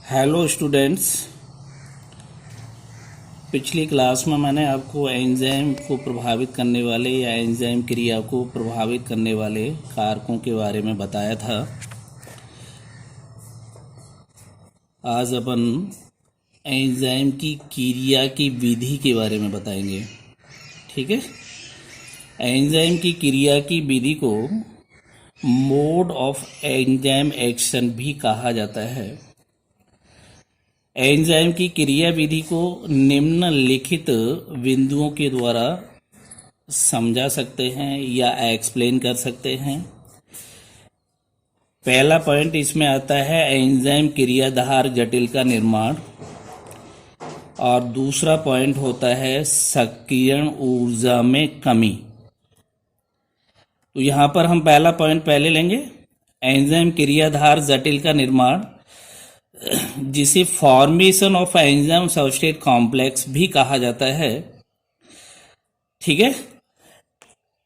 Hello students. पिछली class में मैंने आपको एंजाइम को प्रभावित करने वाले या एंजाइम क्रिया को प्रभावित करने वाले कारकों के बारे में बताया था। आज अपन एंजाइम की क्रिया की विधि के बारे में बताएंगे। ठीक है। एंजाइम की क्रिया की विधि को मोड ऑफ एंजाइम एक्शन भी कहा जाता है। एंजाइम की क्रिया विधि को निम्नलिखित बिंदुओं के द्वारा समझा सकते हैं या एक्सप्लेन कर सकते हैं। पहला पॉइंट इसमें आता है एंजाइम क्रियाधार जटिल का निर्माण, और दूसरा पॉइंट होता है सक्रियण ऊर्जा में कमी। तो यहां पर हम पहला पॉइंट पहले लेंगे, एंजाइम क्रियाधार जटिल का निर्माण, जिसे formation of enzyme substrate complex भी कहा जाता है। ठीक है।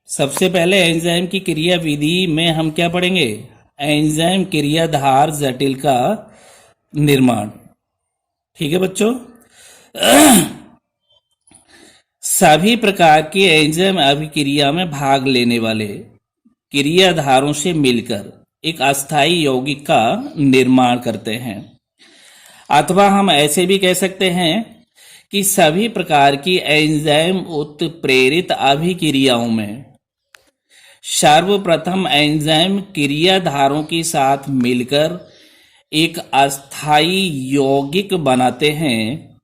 सबसे पहले एंजाइम की क्रिया विधि में हम क्या पढ़ेंगे? एंजाइम क्रियाधार जटिल का निर्माण। ठीक है बच्चों। सभी प्रकार के एंजाइम अभिक्रिया में भाग लेने वाले क्रियाधारों से मिलकर एक अस्थायी यौगिक का निर्माण करते हैं, अथवा हम ऐसे भी कह सकते हैं कि सभी प्रकार की एंजाइम उत्प्रेरित अभिक्रियाओं में सर्वप्रथम एंजाइम क्रियाधारों के साथ मिलकर एक अस्थायी यौगिक बनाते हैं।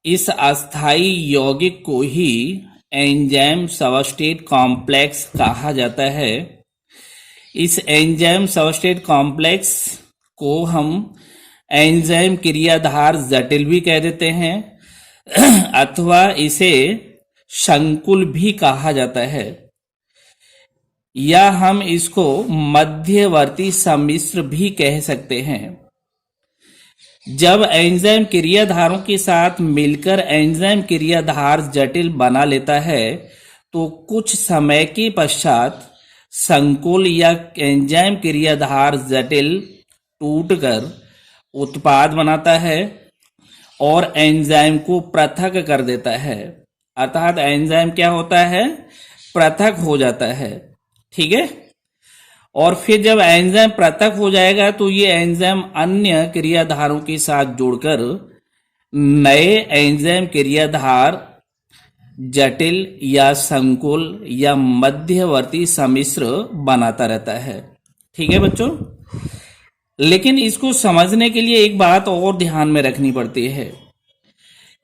इस अस्थायी यौगिक को ही एंजाइम सबस्ट्रेट कॉम्प्लेक्स कहा जाता है। इस एंजाइम सबस्ट्रेट कॉम्प्लेक्स को हम एंजाइम क्रियाधार जटिल भी कह देते हैं, अथवा इसे संकुल भी कहा जाता है, या हम इसको मध्यवर्ती सम्मिश्र भी कह सकते हैं। जब एंजाइम क्रियाधारों के साथ मिलकर एंजाइम क्रियाधार जटिल बना लेता है तो कुछ समय के पश्चात संकुल या एंजाइम क्रियाधार जटिल टूटकर उत्पाद बनाता है और एंजाइम को पृथक कर देता है। अर्थात एंजाइम क्या होता है? पृथक हो जाता है। ठीक है। और फिर जब एंजाइम पृथक हो जाएगा तो ये एंजाइम अन्य क्रियाधारों के साथ जुड़कर नए एंजाइम क्रियाधार जटिल या संकुल या मध्यवर्ती सम्मिश्र बनाता रहता है। ठीक है बच्चों। लेकिन इसको समझने के लिए एक बात और ध्यान में रखनी पड़ती है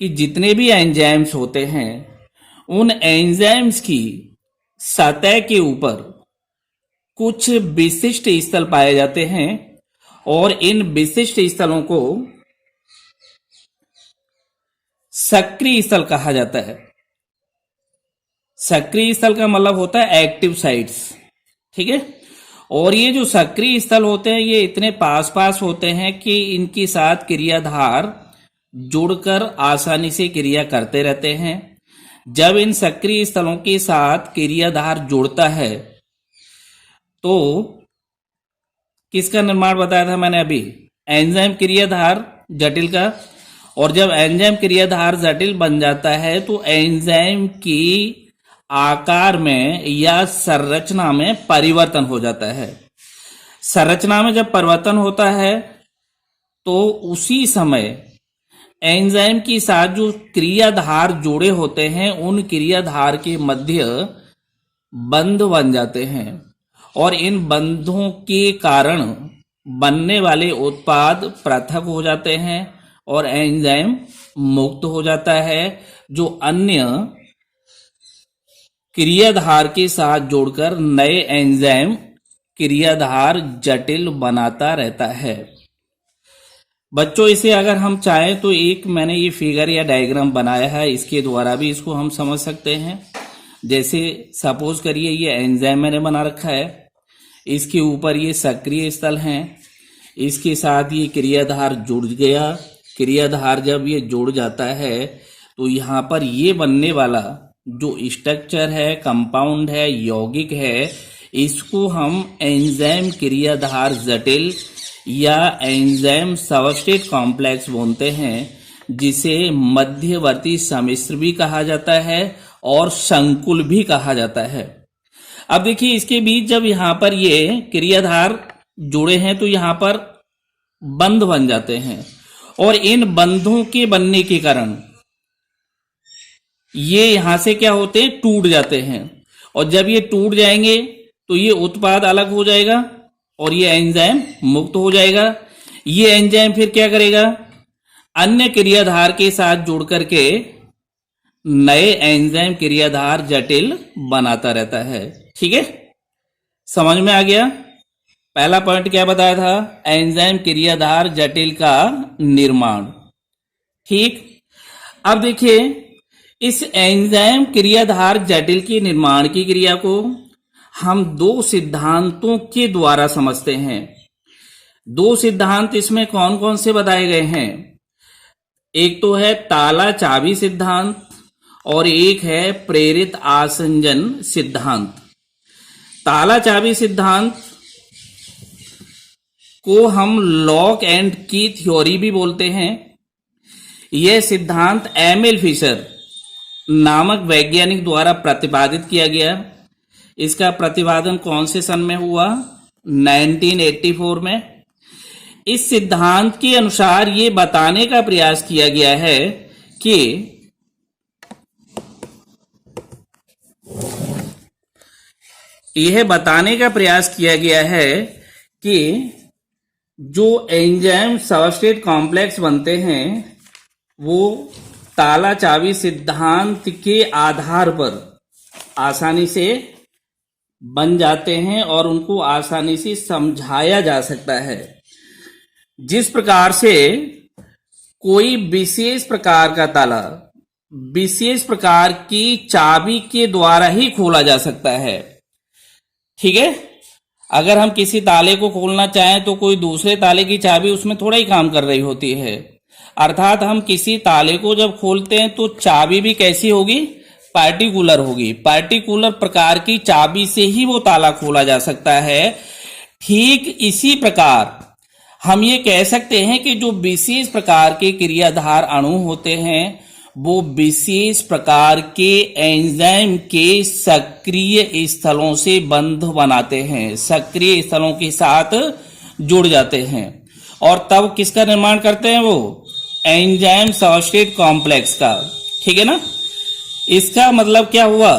कि जितने भी एंजाइम्स होते हैं उन एंजाइम्स की सतह के ऊपर कुछ विशिष्ट स्थल पाए जाते हैं, और इन विशिष्ट स्थलों को सक्रिय स्थल कहा जाता है। सक्रिय स्थल का मतलब होता है एक्टिव साइट्स। ठीक है। और ये जो सक्रिय स्थल होते हैं ये इतने पास पास होते हैं कि इनके साथ क्रियाधार जुड़कर आसानी से क्रिया करते रहते हैं। जब इन सक्रिय स्थलों के साथ क्रियाधार जुड़ता है तो किसका निर्माण बताया था मैंने अभी? एंजाइम क्रियाधार जटिल का। और जब एंजाइम क्रियाधार जटिल बन जाता है तो एंजाइम की आकार में या संरचना में परिवर्तन हो जाता है। संरचना में जब परिवर्तन होता है तो उसी समय एंजाइम के साथ जो क्रियाधार जुड़े होते हैं उन क्रियाधार के मध्य बंध बन जाते हैं, और इन बंधों के कारण बनने वाले उत्पाद पृथक हो जाते हैं और एंजाइम मुक्त हो जाता है, जो अन्य क्रियाधार के साथ जोड़कर नए एंजाइम क्रियाधार जटिल बनाता रहता है। बच्चों इसे अगर हम चाहें तो एक मैंने ये फिगर या डायग्राम बनाया है, इसके द्वारा भी इसको हम समझ सकते हैं। जैसे सपोज करिए ये एंजाइम मैंने बना रखा है, इसके ऊपर ये सक्रिय स्थल हैं, इसके साथ ये क्रियाधार जुड़ गया। क्रियाधार जब ये जुड़ जाता है तो यहाँ पर ये बनने वाला जो स्ट्रक्चर है, कंपाउंड है, यौगिक है, इसको हम एंजाइम क्रियाधार जटिल या एंजाइम सबस्ट्रेट कॉम्प्लेक्स बोलते हैं, जिसे मध्यवर्ती सम्मिश्र भी कहा जाता है और संकुल भी कहा जाता है। अब देखिए इसके बीच जब यहाँ पर ये क्रियाधार जुड़े हैं तो यहाँ पर बंध बन जाते हैं, और इन बंधों के बनने के कारण ये यहां से क्या होते हैं, टूट जाते हैं। और जब ये टूट जाएंगे तो ये उत्पाद अलग हो जाएगा और ये एंजाइम मुक्त हो जाएगा। ये एंजाइम फिर क्या करेगा, अन्य क्रियाधार के साथ जुड़ करके नए एंजाइम क्रियाधार जटिल बनाता रहता है। ठीक है, समझ में आ गया। पहला पॉइंट क्या बताया था, एंजाइम क्रियाधार जटिल का निर्माण। ठीक, अब देखिए इस एंजाइम क्रियाधार जटिल के निर्माण की क्रिया को हम दो सिद्धांतों के द्वारा समझते हैं। दो सिद्धांत इसमें कौन कौन से बताए गए हैं, एक तो है ताला चाबी सिद्धांत और एक है प्रेरित आसंजन सिद्धांत। ताला चाबी सिद्धांत को हम लॉक एंड की थ्योरी भी बोलते हैं। यह सिद्धांत एमिल फिशर नामक वैज्ञानिक द्वारा प्रतिपादित किया गया। इसका प्रतिपादन कौन से सन में हुआ, 1984 में। इस सिद्धांत के अनुसार ये बताने का प्रयास किया गया है कि यह बताने का प्रयास किया गया है कि जो एंजाइम सबस्ट्रेट कॉम्प्लेक्स बनते हैं वो ताला चाबी सिद्धांत के आधार पर आसानी से बन जाते हैं और उनको आसानी से समझाया जा सकता है। जिस प्रकार से कोई विशेष प्रकार का ताला विशेष प्रकार की चाबी के द्वारा ही खोला जा सकता है। ठीक है, अगर हम किसी ताले को खोलना चाहें तो कोई दूसरे ताले की चाबी उसमें थोड़ा ही काम कर रही होती है। अर्थात हम किसी ताले को जब खोलते हैं तो चाबी भी कैसी होगी, पार्टिकुलर होगी। पार्टिकुलर प्रकार की चाबी से ही वो ताला खोला जा सकता है। ठीक इसी प्रकार हम ये कह सकते हैं कि जो विशेष प्रकार के क्रियाधार अणु होते हैं वो विशेष प्रकार के एंजाइम के सक्रिय स्थलों से बंध बनाते हैं, सक्रिय स्थलों के साथ जुड़ जाते हैं और तब किसका निर्माण करते हैं, वो एंजाइम सबस्ट्रेट कॉम्प्लेक्स का। ठीक है ना। इसका मतलब क्या हुआ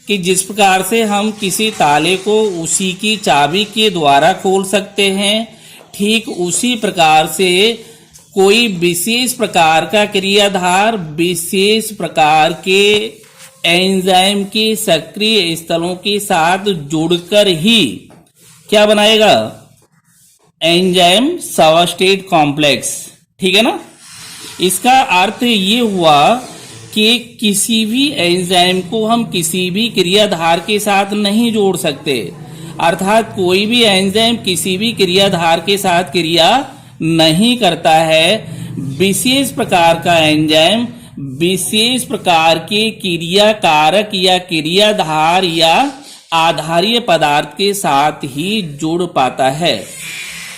कि जिस प्रकार से हम किसी ताले को उसी की चाबी के द्वारा खोल सकते हैं, ठीक उसी प्रकार से कोई विशेष प्रकार का क्रियाधार विशेष प्रकार के एंजाइम के सक्रिय स्थलों के साथ जुड़कर ही क्या बनाएगा, एंजाइम सबस्ट्रेट कॉम्प्लेक्स। ठीक है ना। इसका अर्थ ये हुआ कि किसी भी एंजाइम को हम किसी भी क्रियाधार के साथ नहीं जोड़ सकते। अर्थात कोई भी एंजाइम किसी भी क्रियाधार के साथ क्रिया नहीं करता है। विशेष प्रकार का एंजाइम विशेष प्रकार के क्रिया कारक या क्रियाधार या आधारीय पदार्थ के साथ ही जुड़ पाता है।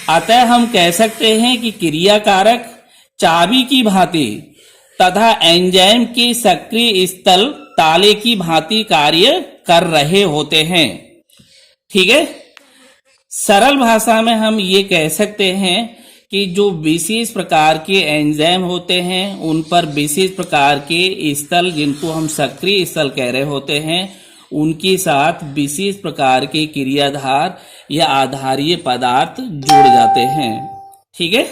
अतः हम कह सकते हैं कि क्रिया कारक चाबी की भांति तथा एंजाइम के सक्रिय स्थल ताले की भांति कार्य कर रहे होते हैं। ठीक है। सरल भाषा में हम ये कह सकते हैं कि जो विशेष प्रकार के एंजाइम होते हैं उन पर विशेष प्रकार के स्थल, जिनको हम सक्रिय स्थल कह रहे होते हैं, उनके साथ विशेष प्रकार के क्रियाधार या आधारीय पदार्थ जुड़ जाते हैं। ठीक है।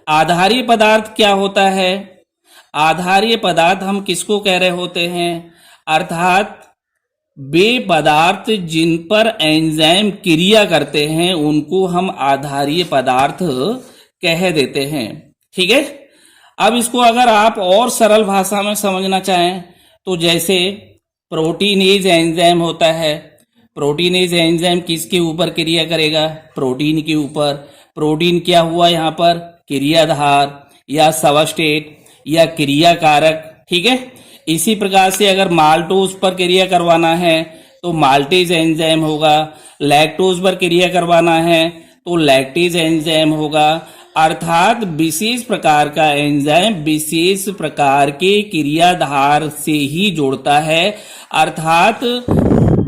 आधारीय पदार्थ क्या होता है, आधारीय पदार्थ हम किसको कह रहे होते हैं, अर्थात वे पदार्थ जिन पर एंजाइम क्रिया करते हैं उनको हम आधारीय पदार्थ कह देते हैं। ठीक है। अब इसको अगर आप और सरल भाषा में समझना चाहें तो जैसे प्रोटीनेज एंजाइम होता है, प्रोटीनेज एंजाइम किसके ऊपर क्रिया करेगा, प्रोटीन के ऊपर। प्रोटीन क्या हुआ यहाँ पर, क्रियाधार या सबस्ट्रेट या क्रिया कारक। ठीक है। इसी प्रकार से अगर माल्टोज पर क्रिया करवाना है तो माल्टेज एंजाइम होगा, लैक्टोज पर क्रिया करवाना है तो लैक्टेज एंजाइम होगा। अर्थात विशेष प्रकार का एंजाइम विशेष प्रकार के क्रियाधार से ही जोड़ता है। अर्थात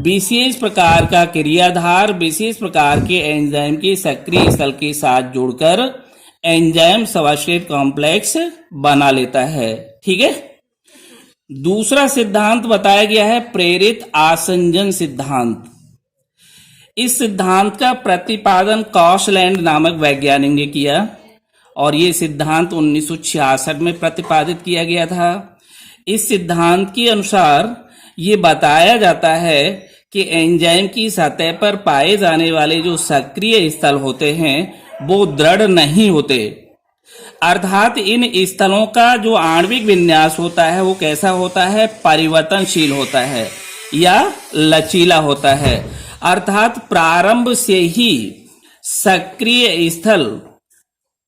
विशेष प्रकार का क्रियाधार विशेष प्रकार के एंजाइम के सक्रिय स्थल के साथ जोड़कर एंजाइम सबस्ट्रेट कॉम्प्लेक्स बना लेता है। ठीक है। दूसरा सिद्धांत बताया गया है प्रेरित आसंजन सिद्धांत। इस सिद्धांत का प्रतिपादन कॉशलैंड नामक वैज्ञानिक ने किया और ये सिद्धांत 1966 में प्रतिपादित किया गया था। इस सिद्धांत के अनुसार ये बताया जाता है कि एंजाइम की सतह पर पाए जाने वाले जो सक्रिय स्थल होते हैं वो दृढ़ नहीं होते। अर्थात इन स्थलों का जो आणविक विन्यास होता है वो कैसा होता है, परिवर्तनशील होता है या लचीला होता है। अर्थात प्रारंभ से ही सक्रिय स्थल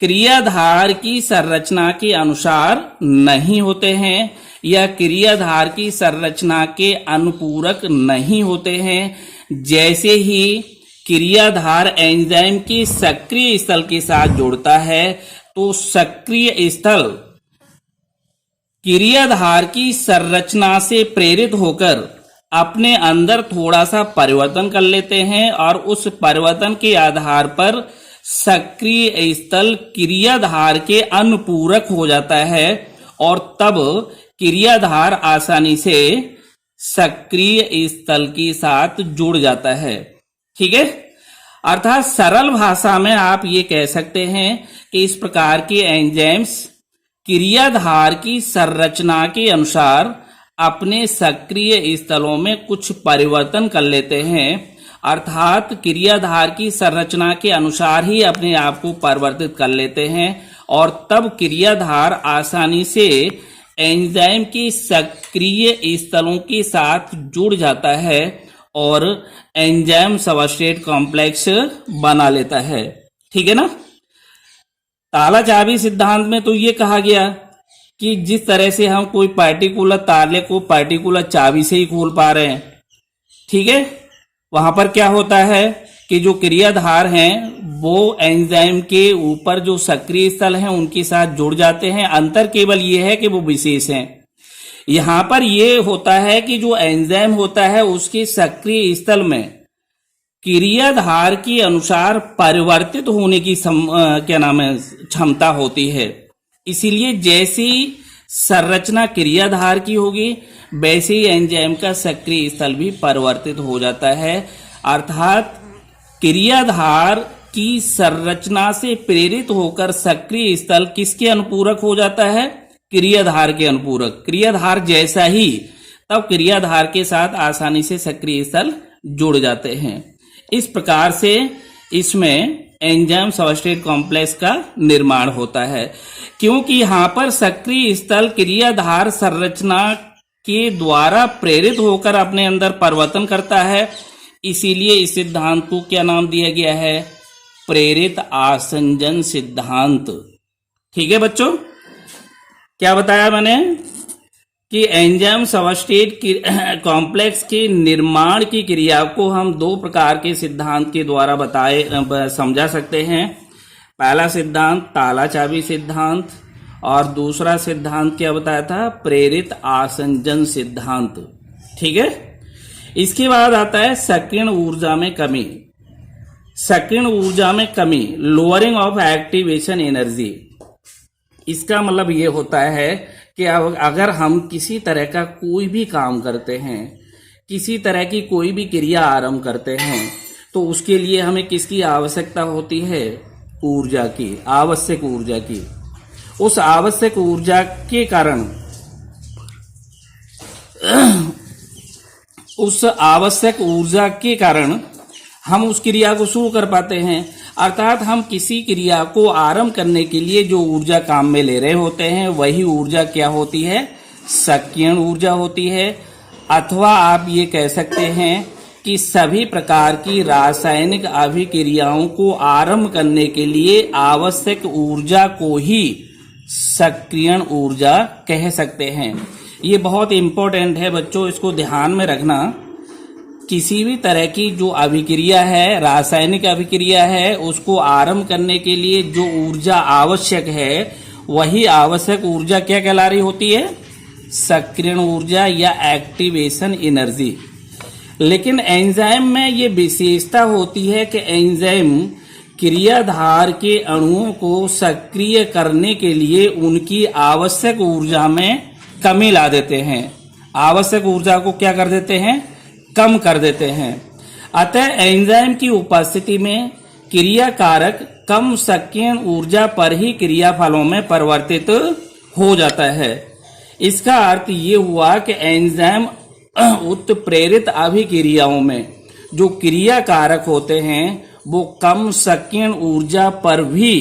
क्रियाधार की संरचना के अनुसार नहीं होते हैं या क्रियाधार की संरचना के अनुपूरक नहीं होते हैं। जैसे ही क्रियाधार एंजाइम के सक्रिय स्थल के साथ जुड़ता है तो सक्रिय स्थल क्रियाधार की संरचना से प्रेरित होकर अपने अंदर थोड़ा सा परिवर्तन कर लेते हैं और उस परिवर्तन के आधार पर सक्रिय स्थल क्रियाधार के अनुपूरक हो जाता है और तब क्रियाधार आसानी से सक्रिय स्थल के साथ जुड़ जाता है। ठीक है। अर्थात सरल भाषा में आप ये कह सकते हैं कि इस प्रकार के एंजाइम्स क्रियाधार की संरचना के अनुसार अपने सक्रिय स्थलों में कुछ परिवर्तन कर लेते हैं। अर्थात क्रियाधार की संरचना के अनुसार ही अपने आप को परिवर्तित कर लेते हैं और तब क्रियाधार आसानी से एंजाइम के सक्रिय स्थलों के साथ जुड़ जाता है और एंजाइम सबस्ट्रेट कॉम्प्लेक्स बना लेता है। ठीक है ना। ताला चाबी सिद्धांत में तो ये कहा गया कि जिस तरह से हम कोई पार्टिकुलर ताले को पार्टिकुलर चाबी से ही खोल पा रहे हैं, ठीक है, वहां पर क्या होता है कि जो क्रियाधार हैं वो एंजाइम के ऊपर जो सक्रिय स्थल हैं उनके साथ जुड़ जाते हैं। अंतर केवल ये है कि वो विशेष हैं। यहां पर ये होता है कि जो एंजाइम होता है उसके सक्रिय स्थल में क्रियाधार के अनुसार परिवर्तित होने की क्षमता होती है। इसीलिए जैसी संरचना क्रियाधार की होगी वैसे ही एंजाइम का सक्रिय स्थल भी परिवर्तित हो जाता है। अर्थात क्रियाधार की संरचना से प्रेरित होकर सक्रिय स्थल किसके अनुपूरक हो जाता है, क्रियाधार के अनुपूरक। क्रियाधार जैसा ही तब क्रियाधार के साथ आसानी से सक्रिय स्थल जुड़ जाते हैं। इस प्रकार से इसमें एंजाइम सबस्ट्रेट कॉम्प्लेक्स का निर्माण होता है। क्योंकि यहाँ पर सक्रिय स्थल क्रियाधार संरचना के द्वारा प्रेरित होकर अपने अंदर परिवर्तन करता है, इसीलिए इस सिद्धांत को क्या नाम दिया गया है, प्रेरित आसंजन सिद्धांत। ठीक है बच्चों, क्या बताया मैंने कि एंजाइम सबस्ट्रेट कॉम्प्लेक्स के निर्माण की क्रिया को हम दो प्रकार के सिद्धांत के द्वारा समझा सकते हैं। पहला सिद्धांत ताला चाबी सिद्धांत और दूसरा सिद्धांत क्या बताया था, प्रेरित आसंजन सिद्धांत। ठीक है। इसके बाद आता है सक्रियण ऊर्जा में कमी। सक्रियण ऊर्जा में कमी, लोअरिंग ऑफ एक्टिवेशन एनर्जी। इसका मतलब ये होता है कि अगर हम किसी तरह का कोई भी काम करते हैं, किसी तरह की कोई भी क्रिया आरंभ करते हैं, तो उसके लिए हमें किसकी आवश्यकता होती है, ऊर्जा की, आवश्यक ऊर्जा की। उस आवश्यक ऊर्जा के कारण हम उस क्रिया को शुरू कर पाते हैं। अर्थात हम किसी क्रिया को आरंभ करने के लिए जो ऊर्जा काम में ले रहे होते हैं वही ऊर्जा क्या होती है, सक्रियण ऊर्जा होती है। अथवा आप ये कह सकते हैं कि सभी प्रकार की रासायनिक अभिक्रियाओं को आरंभ करने के लिए आवश्यक ऊर्जा को ही सक्रियण ऊर्जा कह सकते हैं। ये बहुत इंपॉर्टेंट है बच्चों, इसको ध्यान में रखना। किसी भी तरह की जो अभिक्रिया है, रासायनिक अभिक्रिया है, उसको आरंभ करने के लिए जो ऊर्जा आवश्यक है, वही आवश्यक ऊर्जा क्या कहला रही होती है? सक्रियण ऊर्जा या एक्टिवेशन एनर्जी। लेकिन एंजाइम में ये विशेषता होती है कि एंजाइम क्रियाधार के अणुओं को सक्रिय करने के लिए उनकी आवश्यक ऊर्जा में कमी ला देते हैं। आवश्यक ऊर्जा को क्या कर देते हैं? कम कर देते हैं। अतः एंजाइम की उपस्थिति में क्रिया कारक कम सक्रियण ऊर्जा पर ही क्रियाफलों में परिवर्तित हो जाता है। इसका अर्थ ये हुआ कि एंजाइम उत्प्रेरित अभिक्रियाओं में जो क्रिया कारक होते हैं वो कम सक्रियण ऊर्जा पर भी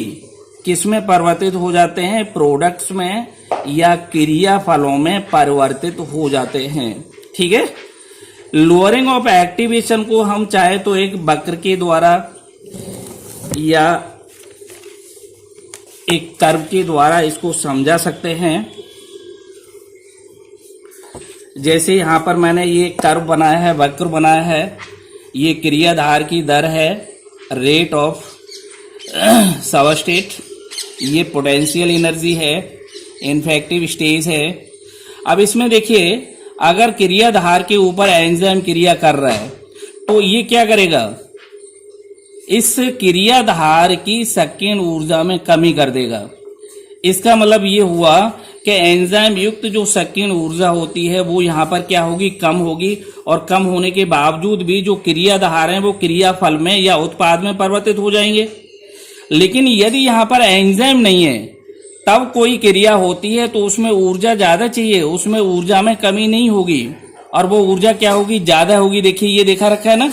किसमें परिवर्तित हो जाते हैं? प्रोडक्ट्स में या क्रियाफलों में परिवर्तित हो जाते हैं। ठीक है। लोअरिंग ऑफ एक्टिवेशन को हम चाहे तो एक वक्र के द्वारा या एक कर्व के द्वारा इसको समझा सकते हैं। जैसे यहां पर मैंने ये कर्व बनाया है, वक्र बनाया है, ये क्रियाधार की दर है, रेट ऑफ सबस्ट्रेट, ये पोटेंशियल एनर्जी है, इन्फेक्टिव स्टेज है। अब इसमें देखिए, अगर क्रियाधार के ऊपर एंजाइम क्रिया कर रहा है तो ये क्या करेगा? इस क्रियाधार की सक्रियण ऊर्जा में कमी कर देगा। इसका मतलब ये हुआ कि एंजाइम युक्त जो सक्रियण ऊर्जा होती है वो यहाँ पर क्या होगी? कम होगी। और कम होने के बावजूद भी जो क्रियाधार हैं वो क्रियाफल में या उत्पाद में परिवर्तित हो जाएंगे। लेकिन यदि यहाँ पर एंजाइम नहीं है तब कोई क्रिया होती है तो उसमें ऊर्जा ज्यादा चाहिए, उसमें ऊर्जा में कमी नहीं होगी। और वो ऊर्जा क्या होगी? ज्यादा होगी। देखिए ये देखा रखा है ना,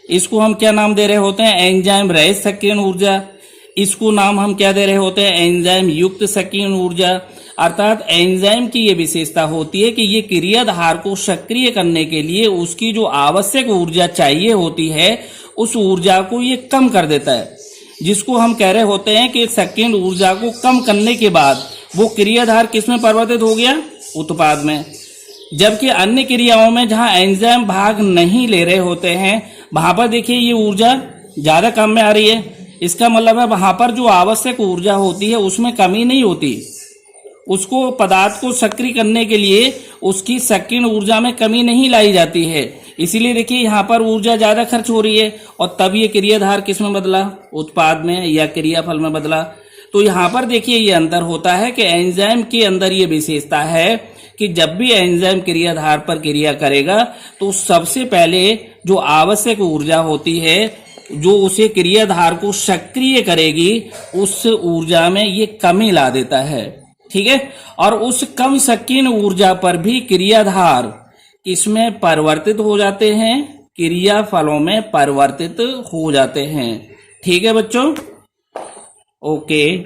इसको हम क्या नाम दे रहे होते हैं? एंजाइम रहित सक्रियण ऊर्जा। इसको नाम हम क्या दे रहे होते हैं? एंजाइम युक्त सक्रियण ऊर्जा। अर्थात एंजाइम की ये विशेषता होती है कि ये क्रियाधार को सक्रिय करने के लिए उसकी जो आवश्यक ऊर्जा चाहिए होती है उस ऊर्जा को ये कम कर देता है, जिसको हम कह रहे होते हैं कि सक्रियण ऊर्जा को कम करने के बाद वो क्रियाधार किसमें परिवर्तित हो गया? उत्पाद में। जबकि अन्य क्रियाओं में जहां एंजाइम भाग नहीं ले रहे होते हैं वहां पर देखिए ये ऊर्जा ज्यादा कम में आ रही है। इसका मतलब है वहां पर जो आवश्यक ऊर्जा होती है उसमें कमी नहीं होती। उसको पदार्थ को सक्रिय करने के लिए उसकी सक्रियण ऊर्जा में कमी नहीं लाई जाती है। इसीलिए देखिए यहाँ पर ऊर्जा ज्यादा खर्च हो रही है और तब ये क्रियाधार किसमें बदला? उत्पाद में या क्रियाफल में बदला। तो यहाँ पर देखिए ये अंतर होता है कि एंजाइम के अंदर ये विशेषता है कि जब भी एंजाइम क्रियाधार पर क्रिया करेगा तो सबसे पहले जो आवश्यक ऊर्जा होती है जो उसे क्रियाधार को सक्रिय करेगी उस ऊर्जा में ये कमी ला देता है। ठीक है। और उस कम सक्रियण ऊर्जा पर भी क्रियाधार किसमें परिवर्तित हो जाते हैं? क्रियाफलों में परिवर्तित हो जाते हैं। ठीक है बच्चों, ओके।